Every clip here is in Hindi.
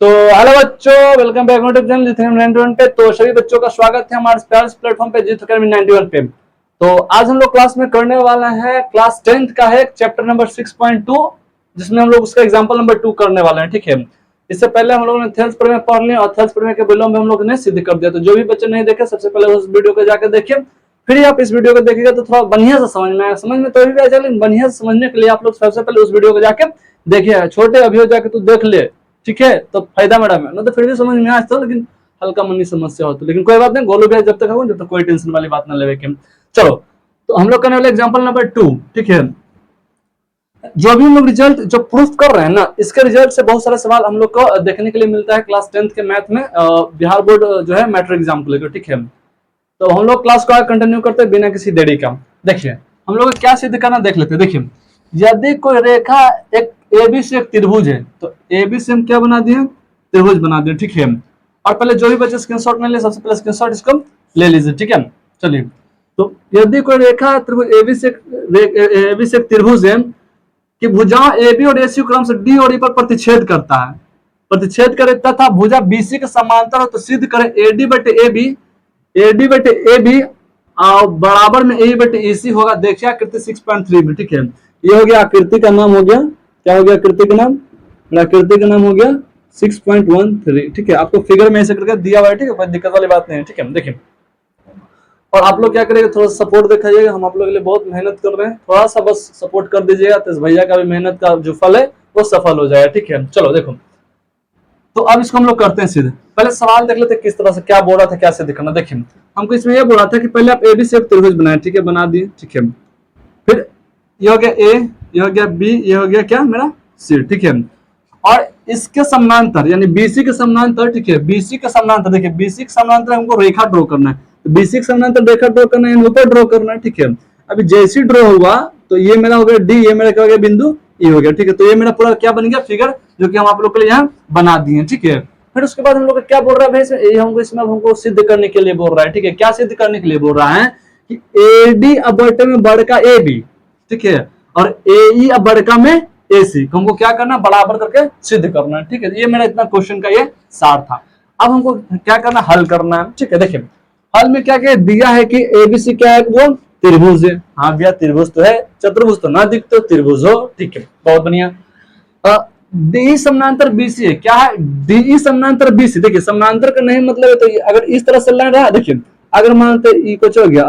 तो हेलो बच्चों, वेलकम बैक यूट्यूब चैनल जित 91 पे। तो सभी बच्चों का स्वागत है हमारे प्लेटफॉर्म पे जित 91 पे। तो आज हम लोग क्लास में करने वाला है क्लास 10th का है चैप्टर नंबर 6.2, जिसमें हम लोग उसका एग्जांपल नंबर 2 करने वाले हैं। ठीक है, इससे पहले हम लोगों ने थेल्स प्रमेय पढ़ लिया और थेल्स प्रमेय के विलोम में हम लोग ने सिद्ध कर दिया। तो जो भी बच्चे नहीं देखे सबसे पहले उस वीडियो को जाकर देखिए, फिर आप इस वीडियो को देखिएगा तो थोड़ा बढ़िया से समझ में आएगा। समझ में तो भी आ जाएगा, लेकिन बढ़िया से समझने के लिए आप लोग सबसे पहले उस वीडियो को जाके देखिए। छोटे अभी हो जाके तो देख ले, ठीक है, तो फायदा मेरा में, तो फिर भी समझ में आता, लेकिन हल्का मनी समस्या हो तो, लेकिन कोई बात नहीं, गोलू भैया जब तक है जब तक कोई टेंशन वाली बात ना लेवे के। चलो, तो हम लोग करने वाले एग्जांपल नंबर 2। ठीक है, जो भी हम लोग रिजल्ट जो प्रूफ कर रहे हैं ना, इसके रिजल्ट से बहुत सारे सवाल हम लोग को देखने के लिए मिलता है क्लास 10th के मैथ में, बिहार बोर्ड जो है मैट्रिक एग्जाम को लेकर। ठीक है, तो हम लोग क्लास को कंटिन्यू करते हैं बिना किसी देरी का। देखिए हम लोग क्या सिद्ध करना देख लेते हैं। देखिए, यदि कोई रेखा एक AB से एक त्रिभुज है, तो AB से हम क्या बना दिए, त्रिभुज बना दिए। ठीक है, और पहले जो भी बच्चे स्क्रीनशॉट में ले, सबसे पहले स्क्रीनशॉट इसको ले लीजिए। ठीक है, चलिए, तो यदि कोई रेखा त्रिभुज AB से एक त्रिभुज है कि भुजा AB और AC क्रम से D और E पर प्रतिच्छेद करता है, प्रतिच्छेद करे तथा भुजा BC के समांतर हो, तो सिद्ध करे AD बटे AB बराबर में AE बटे EC होगा। देखिए आकृति 6.3 में। ठीक है, ये हो गया आकृति का नाम, हो गया क्या, हो गया आकृति का नाम, आकृति का नाम हो गया 6.13। ठीक है, आपको फिगर में ऐसे करके दिया हुआ है। ठीक है, कोई दिक्कत वाली बात नहीं है। ठीक है, देखिए, और आप लोग क्या करेंगे, थोड़ा सा सपोर्ट दिखाइएगा, हम आप लोग के लिए बहुत मेहनत कर रहे हैं, थोड़ा सा बस सपोर्ट कर दीजिएगा, तो भैया का भी मेहनत का जो फल है वो सफल हो जाएगा। ठीक है, चलो देखो, तो अब इसको हम लोग करते हैं सिद्ध। पहले सवाल देख लेते हैं किस तरह से क्या बोल रहा था, क्या सिद्ध करना। देखिए, हमको इसमें यह बोल रहा था कि पहले आप AB से एक त्रिभुज बनाए। ठीक है, बना दिए। ठीक है, फिर ये हो गया A, ये हो गया B, ये हो गया क्या मेरा C। ठीक है, और इसके समानांतर यानी BC के समानांतर। ठीक है, BC के समानांतर, देखिए BC के समानांतर हमको रेखा ड्रॉ करना है, तो BC के समानांतर रेखा ड्रॉ करना है, ऊपर ड्रॉ करना है। ठीक है, अभी जैसे ड्रॉ हुआ तो ये मेरा हो गया D, ये मेरा क्या हो गया, बिंदु E हो गया। ठीक है, तो ये मेरा पूरा क्या बन गया, फिगर, जो कि हम आप लोग के लिए यहाँ बना दिए। ठीक है, फिर उसके बाद हम लोग क्या बोल रहा है भाई, ये हमको इसमें हमको सिद्ध करने के लिए बोल रहा है। ठीक है, क्या सिद्ध करने के लिए बोल रहा है कि AD अब बटे में बड़का AB, ठीक है, और AE अब बड़का में AC, हमको क्या करना, बराबर करके सिद्ध करना है। ठीक है, ये मेरा इतना क्वेश्चन का ये सार था। अब हमको क्या करना, हल करना है। ठीक है, देखिए हल में क्या क्या दिया है कि ABC क्या है, वो त्रिभुज है। हाँ भैया, त्रिभुज तो है, चतुर्भुज तो ना दिखते, त्रिभुज हो। ठीक है, बहुत बढ़िया। DE समानांतर BC है, क्या है, DE समानांतर BC। देखिए समानांतर का नहीं मतलब है, तो अगर इस तरह से लाइन रहा, देखिए अगर मानते E कुछ हो गया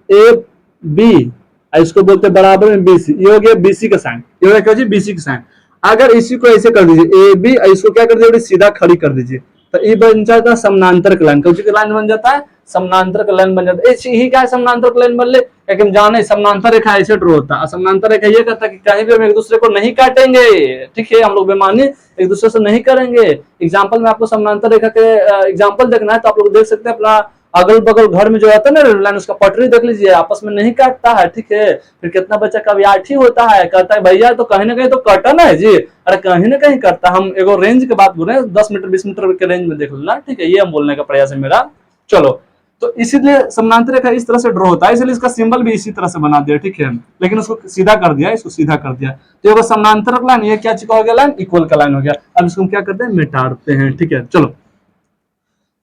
AB, इसको बोलते हैं बराबर में BC, ये हो गया BC का साइन, ये हो गया BC का साइन। अगर इसी को ऐसे कर दीजिए AB, इसको क्या कर दीजिए, सीधा खड़ी कर दीजिए, तो ये बन जाता है समानांतर का लाइन। कौन सी का लाइन बन जाता है, समानांतर का लाइन बन जाता है। यही क्या है, समानांतर का लाइन बन ले, लेकिन जाने समानांतर रेखा ऐसे ड्रॉ होता है। समानांतर रेखा ये कहता है कि कहीं भी हम एक दूसरे को नहीं काटेंगे। ठीक है, हम लोग बेमानी एक दूसरे से नहीं करेंगे। एग्जाम्पल में आपको समानांतर रेखा के एग्जाम्पल देखना है, तो आप लोग देख सकते हैं अपना अगल बगल घर में जो रहता है ना लाइन, उसका पटरी देख लीजिए, आपस में नहीं काटता है। ठीक है, फिर कितना बच्चा कवियाठी होता है, कहता है भैया तो कहीं ना कहीं तो कटा ना है जी, अरे कहीं ना कहीं करता। हम एगो रेंज की बात बोल रहे हैं, 10 मीटर 20 मीटर के रेंज में देख लेना। ठीक है, ये हम बोलने का प्रयास है मेरा। चलो, तो इसीलिए समानांतर रेखा इस तरह से ड्रॉ होता है, इसलिए इसका सिंबल भी इसी तरह से बना दिया। ठीक है, लेकिन उसको सीधा कर दिया, इसको सीधा कर दिया, तो ये समानांतर लाइन, ये क्या चीज हो गया, लाइन इक्वल का लाइन हो गया। अब इसको हम क्या करते हैं, मिटाते हैं। ठीक है, चलो,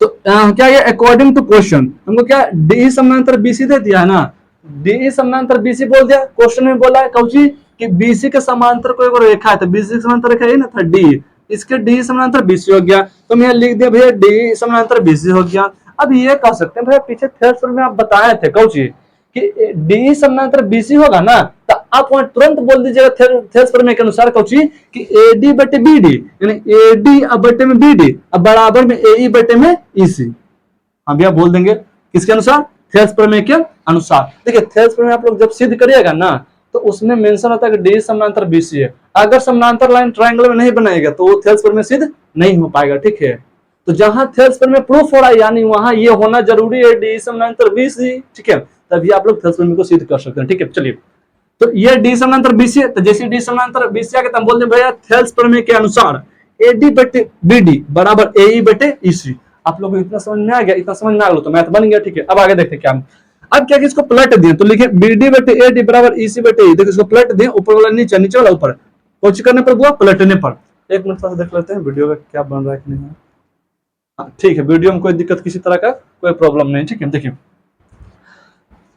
तो क्या ये अकॉर्डिंग टू क्वेश्चन हमको क्या DE समानांतर BC दे दिया है ना, DE समानांतर BC बोल दिया। क्वेश्चन में बोला है कौची कि BC के समांतर कोई और रेखा है, तो BC के समांतर रेखा है ना था DE, इसके DE समानांतर BC हो गया, तो मैं लिख दिया भैया DE समानांतर BC हो गया। अब ये कह सकते हैं भैया पीछे थ्योरम में आप बताए थे कौची कि DE समानांतर BC होगा ना, तो आप वहां तुरंत बोल दीजिएगा थ्योरम के अनुसार कौची कि AD बटे BD, यानी AD अब बटे में BD अब बराबर में AE बटे में EC। हाँ भैया बोल देंगे किसके अनुसार, थ्योरम प्रमेय के अनुसार। देखिए थ्योरम प्रमेय आप लोग जब सिद्ध करिएगा ना, तो उसमें मेंशन होता है कि DE समानांतर BC है। अगर समानांतर लाइन ट्रायंगल में नहीं बनाएगा तो वो थ्योरम प्रमेय सिद्ध नहीं हो पाएगा। ठीक है, तो जहां थ्योरम प्रमेय प्रूफ हो रहा है, यानी वहां ये होना जरूरी है DE समानांतर BC। ठीक है, तभी आप लोग थ्योरम प्रमेय को सिद्ध कर सकते हैं। ठीक है, चलिए, तो ये D समानांतर BC है, तो जैसे D समानांतर BC आ गया, हम बोलते हैं भैया थ्योरम प्रमेय के अनुसार AD बटे BD बराबर AE बटे EC। आप लोगों को इतना समझ में आ गया, इतना समझ में आ गया तो मैथ बन गया। ठीक है, अब आगे देखते क्या, अब क्या इसको पलट दिए, तो लिखे BD बटे AD बराबर EC बटे E। देखो इसको पलट दिए, ऊपर वाला नीचे, नीचे वाला ऊपर, कुछ करने पर हुआ पलटने पर, एक मिनट थोड़ा देख लेते हैं वीडियो का क्या बन रहा है कि नहीं। ठीक है, वीडियो में कोई दिक्कत किसी तरह का कोई प्रॉब्लम नहीं। ठीक है, देखिए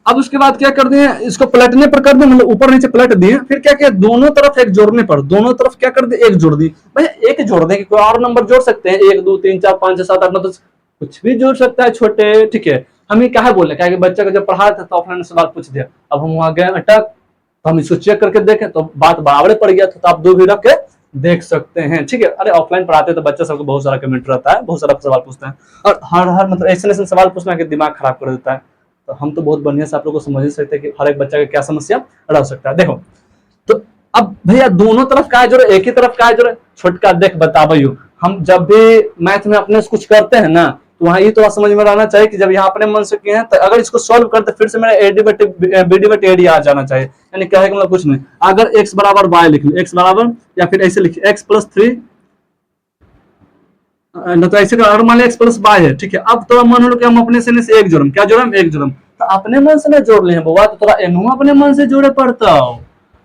अब उसके बाद क्या कर दिए, इसको पलटने पर कर दिए, मतलब ऊपर नीचे पलट दिए, फिर क्या किया, दोनों तरफ एक जोड़ने पर दोनों तरफ क्या कर दिए, एक जोड़ दी। भाई एक जोड़ दें कि कोई और नंबर जोड़ सकते हैं, 1 2 3 4 5 6 7 8 9 10 कुछ भी जोड़ सकता है छोटे। ठीक है, हम ये क्या बोले, क्या बच्चा को जब पढ़ा था तो ऑफलाइन सवाल पूछ दिया, अब हम वहां गए अटक, तो हम इसको चेक करके देखें तो बात बराबर पड़ गया, तो आप 2 भी रख के देख सकते हैं। ठीक है, अरे ऑफलाइन पढ़ाते तो बच्चा सबको बहुत सारा कमेंट रहता है, बहुत सारा सवाल पूछते हैं, और हर हर मतलब ऐसे ऐसे सवाल पूछना कि दिमाग खराब कर देता है। तो हम तो बहुत बढ़िया से आप लोग को समझ ही सकते हैं कि हर एक बच्चा का क्या समस्या रह सकता है। देखो तो अब भैया दोनों तरफ का जोड़े, एक ही तरफ का जोड़े, छोटका देख बताबो, हम जब भी मैथ में अपने से कुछ करते हैं ना, तो वहां ये तो समझ में रहना चाहिए कि जब यहाँ अपने मन से किए हैं तो अगर इसको सॉल्व करते फिर से मेरा एडी बटे बीडी बटे एडी आ जाना चाहिए, यानी कहे मतलब कुछ नहीं। अगर x बराबर y लिख लो, x बराबर या फिर ऐसे लिखिए x प्लस 3 न, तो ऐसे अगर मान लिया x प्लस y है। ठीक है, अब तो मान लो कि हम अपने से एक जोड़म, क्या जोड़म, एक जोड़म, तो अपने मन से ना जोड़ ले बउआ, तो थोड़ा एनहु अपने मन से जोड़े पड़ता हो,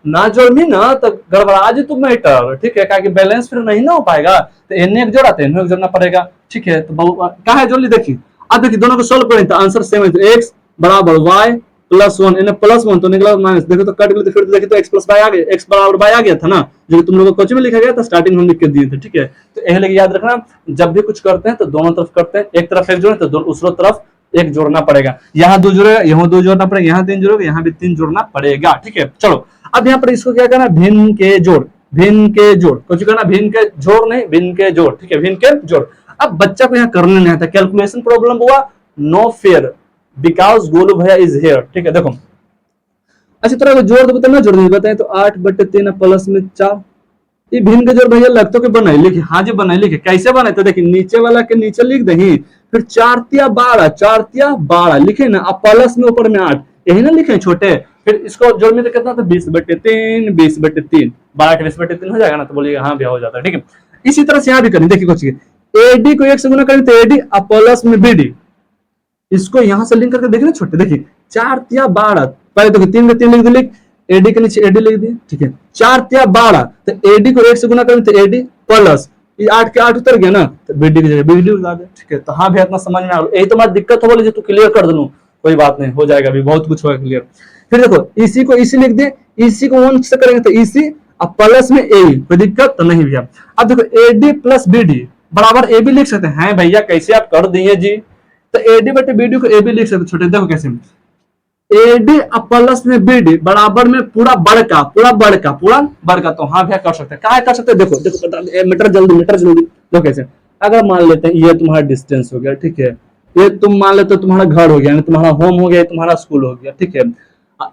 ना जोड़मी ना तो गड़बड़ा जी तू मैटर। ठीक है, क्या बैलेंस फिर नहीं ना हो पाएगा, तो एन एक जोड़ा तो एन एक जोड़ना पड़ेगा। ठीक है, तो कहा जोड़ ली, देखिए अब देखिए दोनों को सोल्व करें तो आंसर सेम है, तो x बराबर y प्लस 1, इन्हें प्लस 1 तो निकला माइनस, देखो तो कट गई, तो फिर देखिए तो x प्लस y आ गया, x बराबर y आ गया था ना, जो तुम लोगों को क्वेश्चन में लिखा गया था, स्टार्टिंग में लिख के दिए थे। ठीक है, तो यह लेके याद रखना, जब भी कुछ करते हैं तो दोनों तरफ करते हैं, एक तरफ एक जोड़े तो दूसरी तरफ एक जोड़ना पड़ेगा, यहाँ 2 जोड़ेगा, यहाँ 2 जोड़ना पड़ेगा, यहाँ 3 जोड़ेगा, यहाँ भी 3 जोड़ना पड़ेगा। ठीक है, चलो अब यहाँ पर इसको क्या करना, भिन्न के जोड़, भिन्न के जोड़, कुछ करना भिन्न के जोड़ नहीं, भिन्न के जोड़। ठीक है, भिन्न के जोड़। अब बच्चा को यहाँ करने नहीं आता, कैलकुलेशन प्रॉब्लम हुआ, नो फेयर बिकॉज गोलू भैया इज हियर। ठीक है, देखो अच्छा तरह को जोड़ दो, ना जोड़ बताए तो 8 बटे 3 प्लस में 4, ये भिन्न के जोड़ भैया लगता के बनाई लिखे, हाँ जी बनाई लिखे, कैसे बनाए तो देखिए नीचे वाला के नीचे लिख दही, फिर 4 तिया 12, 4 तिया 12 लिखे ना, अब प्लस में ऊपर में 8, यही ना लिखे छोटे, फिर इसको जोड़ में तो कितना था, 20 बटे 3, 20 बटे 3, 12 20 बटे 3 हो जाएगा ना, तो बोलिएगा हाँ भैया हो जाता है। ठीक है, इसी तरह से यहाँ भी करें, देखिए कुछ एडी को 1 से गुना करें तो एडी अब प्लस में बीडी, इसको यहां से लिंक करके देखिए ना छोटे, देखिए 4 तिया 12, पहले देखिए 3 में 3 लिख दिए, एडी के नीचे एडी लिख दिए। ठीक है, 4 तिया 12, तो एडी को 1 से गुना करें तो एडी प्लस 8 के 8 उतर गया ना, तो बीडी की जगह बीडी उतार दे। ठीक है, तो हाँ भैया इतना समझ में आ गया, यही तो हमारी दिक्कत हो बोले जो तू क्लियर कर दूं, कोई बात नहीं, हो जाएगा, अभी बहुत कुछ होगा क्लियर। फिर देखो इसी को इसी लिख दे, इसी को 1 से करेंगे तो इसी, अब प्लस में ए, कोई दिक्कत तो नहीं भैया। अब देखो एडी प्लस बीडी बराबर ए भी लिख सकते हैं भैया, कैसे आप कर दिए जी, तो एडी बटे बीडी को ए भी लिख सकते छोटे, देखो कैसे, एडी प्लस में बीडी बराबर में पूरा बड़का पूरा बड़का पूरा बड़का, तो हाँ भैया कर सकते हैं, क्या कर सकते हैं, देखो देखो मीटर जल्दी देखो कैसे, अगर मान लेते हैं ये तुम्हारा डिस्टेंस हो गया। ठीक है, ये तुम मान लेते हो तुम्हारा घर हो गया, तुम्हारा होम हो गया, तुम्हारा स्कूल हो गया। ठीक है,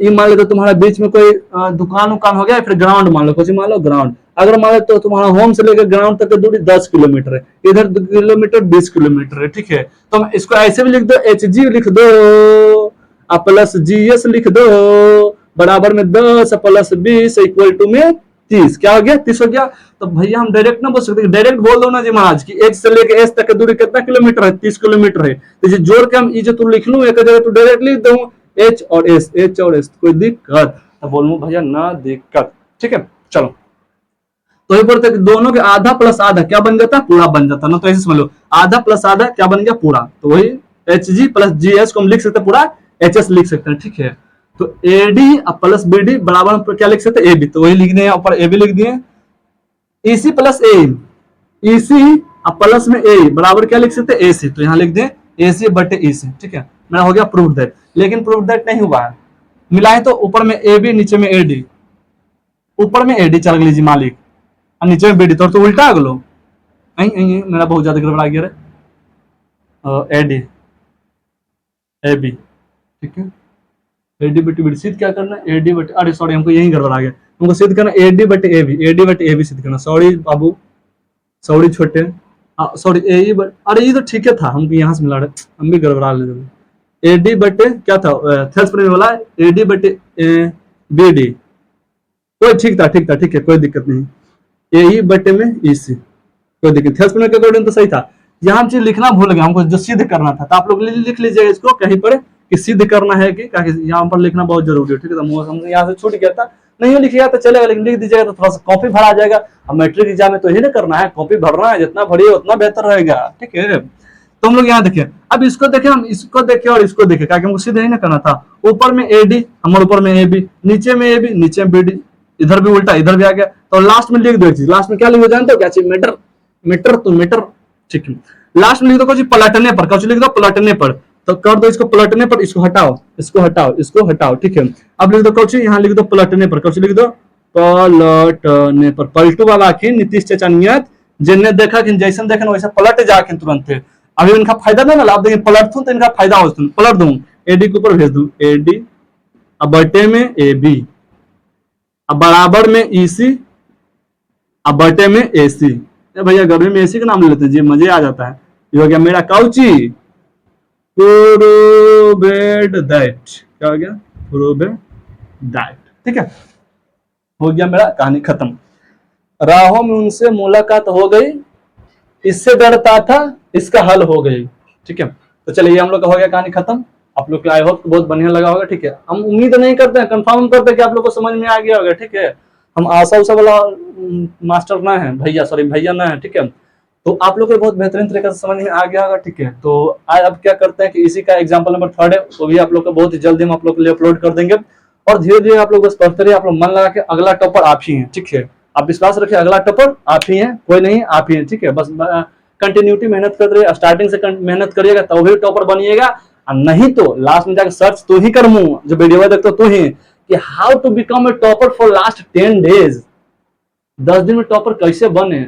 ये मान लेते तुम्हारा बीच में कोई दुकान उकान हो गया, फिर ग्राउंड मान लो, कुछ मान लो ग्राउंड, अगर मान लो तो तुम्हारा होम से लेकर ग्राउंड तक की दूरी 10 किलोमीटर है, इधर 2 किलोमीटर 20 किलोमीटर है। ठीक है, तो इसको ऐसे भी लिख दो, एच जी लिख दो प्लस जी एस लिख दो, बराबर में 10 प्लस 20 इक्वल टू में 30, क्या हो गया, 30 हो गया। तो भैया हम डायरेक्ट ना बोल सकते, डायरेक्ट बोल दो ना जी महाराज की एच से लेकर एस तक की दूरी कितना किलोमीटर है, 30 किलोमीटर है, तो ये जोड़ के हम ये जो तू लिख लू एक जगह तू डायरेक्ट लिख दो एच और एस, एच और एस, कोई दिक्कत तो बोलूं भैया ना दिक्कत। ठीक है, चलो तो ये बोलते दोनों के आधा प्लस आधा क्या बन जाता, पूरा बन जाता ना, तो ऐसे समझ लो आधा प्लस आधा क्या बन गया, पूरा, तो वही H G plus G S को हम लिख सकते पूरा एच एस लिख सकते हैं। ठीक है, तो एडी प्लस बीडी बराबर क्या लिख सकते हैं, ए बी, तो वही लिख दिए ऊपर ए बी लिख दिए, ईसी प्लस ए, ईसी प्लस में ए बराबर क्या लिख सकते हैं, ए सी, तो यहाँ लिख दें ए सी बटे ई सी। ठीक है, मेरा हो गया प्रूफ दैट, लेकिन प्रूफ दैट नहीं हुआ है, मिलाए तो ऊपर में ए बी नीचे में एडी, ऊपर में एडी चल लीजिए मालिक और नीचे में बीडी, तो उल्टा आ गलो, मेरा बहुत ज्यादा गड़बड़ा गया रे, एडी ए बी। ठीक है, एडी बटे बीडी सिद्ध क्या करना, एडी बटे, अरे सॉरी हमको यही गड़बड़ आ गया, हमको सिद्ध करना एडी बटे ए बी, एडी बटे ए बी सिद्ध करना, सॉरी बाबू, सॉरी छोटे, सॉरी ए बट, अरे ये तो ठीक है था, हमको यहाँ से मिला रहे, हम भी गड़बड़ा ले, एडी बटे क्या था थेल्स पर वाला, एडी बटे बीडी, कोई ठीक था ठीक है, कोई दिक्कत नहीं, ए बटे में ईसी, कोई दिक्कत, थेल्स पर के अकॉर्डिंग तो सही था, यहाँ हम चीज लिखना भूल गए, हमको जो सिद्ध करना था, तो आप लोग लिख लीजिएगा इसको कहीं पर कि सिद्ध करना है कि यहाँ पर लिखना बहुत जरूरी है। ठीक है, तो हम यहाँ से छूट गया था, नहीं लिखिएगा तो चलेगा, लेकिन लिख दीजिएगा तो थोड़ा सा कॉपी भरा जाएगा। अब मैट्रिक एग्जाम में तो यही ना करना है, कॉपी भरना है, जितना भरिए उतना बेहतर रहेगा। ठीक है, तो हम लोग यहाँ देखिए, अब इसको देखें, हम इसको देखें और इसको देखें, क्या हमको सीधे ही ना करना था। ऊपर में AD हमारे ऊपर में AB, नीचे में AB नीचे में BD, इधर भी उल्टा इधर भी आ गया। तो लास्ट में लिख दो एक चीज, लास्ट में क्या लिख दो जानते हो क्या चीज, मीटर, मीटर तो मीटर। ठीक है, लास्ट में लिख दो कुछ पलटने पर, कुछ लिख दो पलटने पर, तो कर दो इसको पलटने पर, इसको हटाओ, इसको हटाओ, इसको हटाओ। ठीक है, अब लिख दो कुछ, यहाँ लिख दो पलटने पर, कुछ लिख दो पलटने पर। पलटू बाबा की नीतीश चाचा नियत, जिनने देखा कि जैसन देखा वैसा पलट जाके तुरंत। अभी इनका फायदा नहीं ना, आप देखिए पलट दूं तो इनका फायदा हो, पलट दूं AD के ऊपर भेज दूं AD, अब बटे में AB, अब बराबर में EC, अब बटे में AC। भैया गर्मी में AC का नाम ले लेते हैं जी, मजे आ जाता है। ये हो गया मेरा काउची प्रोवेड दैट, क्या हो गया प्रोवेड दैट। ठीक है, हो गया मेरा कहानी खत्म। राहों में उनसे मुलाकात हो गई, इससे डरता था इसका हल हो गई। ठीक है, तो चलिए हम लोग का हो गया कहानी खत्म। आप लोग को आई होप बहुत बढ़िया लगा होगा। ठीक है, हम उम्मीद नहीं करते हैं, कंफर्म करते हैं कि आप लोग को समझ में आ गया होगा। ठीक है, हम आशा उषा वाला मास्टर ना है भैया, सॉरी भैया ना है। ठीक है, तो आप लोग को बहुत बेहतरीन तरीके से समझ में आ गया होगा। ठीक है, तो आज अब क्या करते हैं कि इसी का एग्जाम्पल नंबर 3 है, वो भी आप लोग को बहुत ही जल्दी हम आप लोग के लिए अपलोड कर देंगे। और धीरे धीरे आप लोग बस पढ़ते रहिए, आप लोग मन लगा के, अगला टॉपर आप ही हैं। ठीक है, आप विश्वास रखिए, अगला टॉपर आप ही हैं, कोई नहीं, आप ही हैं। ठीक है, बस कंटिन्यूटी मेहनत करते रहिए, स्टार्टिंग से मेहनत करिएगा तो भी टॉपर बनिएगा, और नहीं तो लास्ट में जाकर सर्च तो ही कर मुंह जो वीडियो देखते तो ही कि how to become a topper for last 10 days, 10 दिन में टॉपर कैसे बने।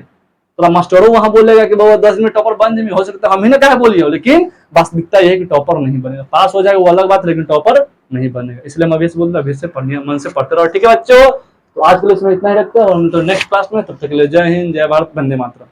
तो मास्टरों वहां बोलेगा कि बाबा 10 दिन में टॉपर बन जाए, हो सकता है हम ही ना क्या बोलिए, लेकिन वास्तविकता यह है कि टॉपर नहीं बनेगा। पास हो जाएगा वो अलग बात, लेकिन टॉपर नहीं बनेगा। इसलिए मैं अभी से बोलता हूं, अभी से पढ़िए, मन से पढ़ते रहो। ठीक है बच्चों, तो आज के लिए इसमें इतना ही रखते हैं, और हम तो नेक्स्ट क्लास में, तब तक के लिए जय हिंद, जय भारत, वंदे मातरम।